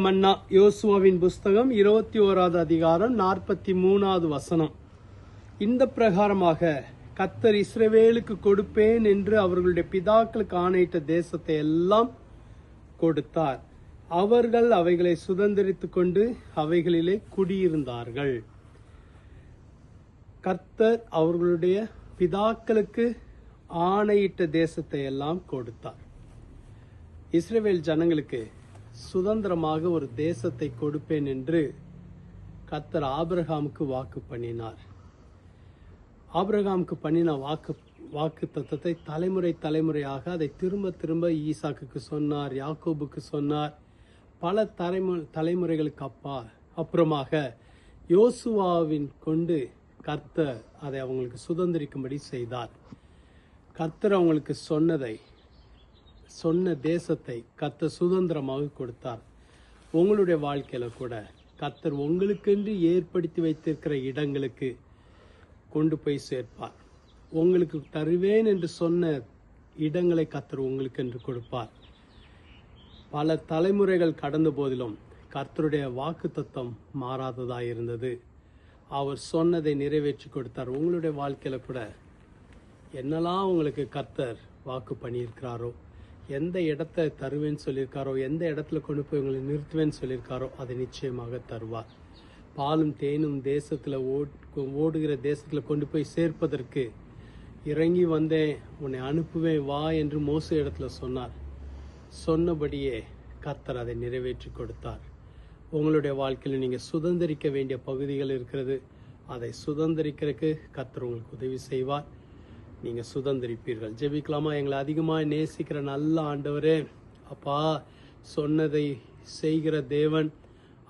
மன்னா. யோசுவாவின் புஸ்தகம் 21வது அதிகாரம் 43வது வசனம். இந்த பிரகாரமாக கர்த்தர் இஸ்ரவேலுக்கு கொடுப்பேன் என்று அவர்களுடைய பிதாக்களுக்கு ஆணையிட்ட தேசத்தை எல்லாம் கொடுத்தார். அவர்கள் அவைகளை சுதந்திரித்துக் கொண்டு அவைகளிலே குடியிருந்தார்கள். கர்த்தர் அவர்களுடைய பிதாக்களுக்கு ஆணையிட்ட தேசத்தை எல்லாம் கொடுத்தார். இஸ்ரவேல் ஜனங்களுக்கு சுதந்திரமாக ஒரு தேசத்தை கொடுப்பேன் என்று கர்த்தர் ஆபிரகாமுக்கு வாக்கு பண்ணினார். ஆபிரகாமுக்கு பண்ணின வாக்கு தத்தத்தை தலைமுறையாக அதை திரும்ப திரும்ப ஈசாக்குக்கு சொன்னார், யாக்கோபுக்கு சொன்னார். பல தலைமுறைகளுக்கு அப்புறமாக யோசுவாவின் கொண்டு கர்த்தர் அதை அவங்களுக்கு சுதந்திரிக்கும்படி செய்தார். கர்த்தர் அவங்களுக்கு சொன்ன தேசத்தை கர்த்தர் சுதந்திரமாக கொடுத்தார். உங்களுடைய வாழ்க்கையில கூட கர்த்தர் உங்களுக்கென்று ஏற்படுத்தி வைத்திருக்கிற இடங்களுக்கு கொண்டு போய் சேர்ப்பார். உங்களுக்கு தருவேன் என்று சொன்ன இடங்களை கர்த்தர் உங்களுக்கு என்று கொடுப்பார். பல தலைமுறைகள் கடந்த போதிலும் கர்த்தருடைய வாக்குத்தத்தம் மாறாததாக இருந்தது. அவர் சொன்னதை நிறைவேற்றி கொடுத்தார். உங்களுடைய வாழ்க்கையில கூட என்னெல்லாம் உங்களுக்கு கர்த்தர் வாக்கு பண்ணியிருக்கிறாரோ, எந்த இடத்தை தருவேன்னு சொல்லியிருக்காரோ, எந்த இடத்துல கொண்டு போய் உங்களை நிறுத்துவேன்னு சொல்லியிருக்காரோ அதை நிச்சயமாக தருவார். பாலும் தேனும் தேசத்துல ஓடுகிற தேசத்துல கொண்டு போய் சேர்ப்பதற்கு இறங்கி வந்தேன், உன்னை அனுப்புவேன் வா என்று மோசே இடத்துல சொன்னார். சொன்னபடியே கர்த்தர் அதை நிறைவேற்றி கொடுத்தார். உங்களுடைய வாழ்க்கையில் நீங்க சுதந்திரிக்க வேண்டிய பகுதிகள் இருக்கிறது. அதை சுதந்திரிக்கிறதுக்கு கர்த்தர் உங்களுக்கு உதவி செய்வார். நீங்க சுதந்திரிப்பீர்கள். ஜெபிக்கலாமா? எங்களை அதிகமாக நேசிக்கிற நல்ல ஆண்டவரே, அப்பா, சொன்னதை செய்கிற தேவன்,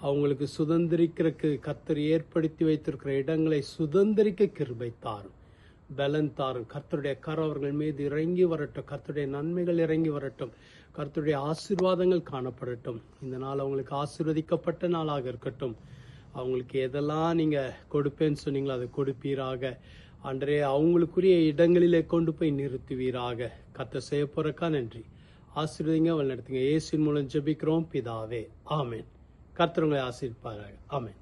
அவங்களுக்கு சுதந்திரிக்கிறதுக்கு கர்த்தர் ஏற்படுத்தி வைத்திருக்கிற இடங்களை சுதந்திரிக்க கிருபை தாரும், பலன் தாரும். கர்த்தருடைய கரம் அவர்கள் மீது இறங்கி வரட்டும். கர்த்தருடைய நன்மைகள் இறங்கி வரட்டும். கர்த்தருடைய ஆசீர்வாதங்கள் காணப்படட்டும். இந்த நாள் அவங்களுக்கு ஆசீர்வதிக்கப்பட்ட நாளாக இருக்கட்டும். அவங்களுக்கு எதெல்லாம் நீங்க கொடுப்பேன்னு சொன்னீங்களோ அதை கொடுப்பீராக. அன்றே அவங்களுக்குரிய இடங்களிலே கொண்டு போய் நிறுத்துவீராக. கர்த்தர் செய்ய போறக்கா நன்றி. ஆசீர்வதிங்க, வழிநடத்துங்க. இயேசுவின் மூலம் ஜெபிக்கிறோம் பிதாவே, ஆமென். கர்த்தர் உங்களை ஆசீர்வதிப்பாராக. ஆமென்.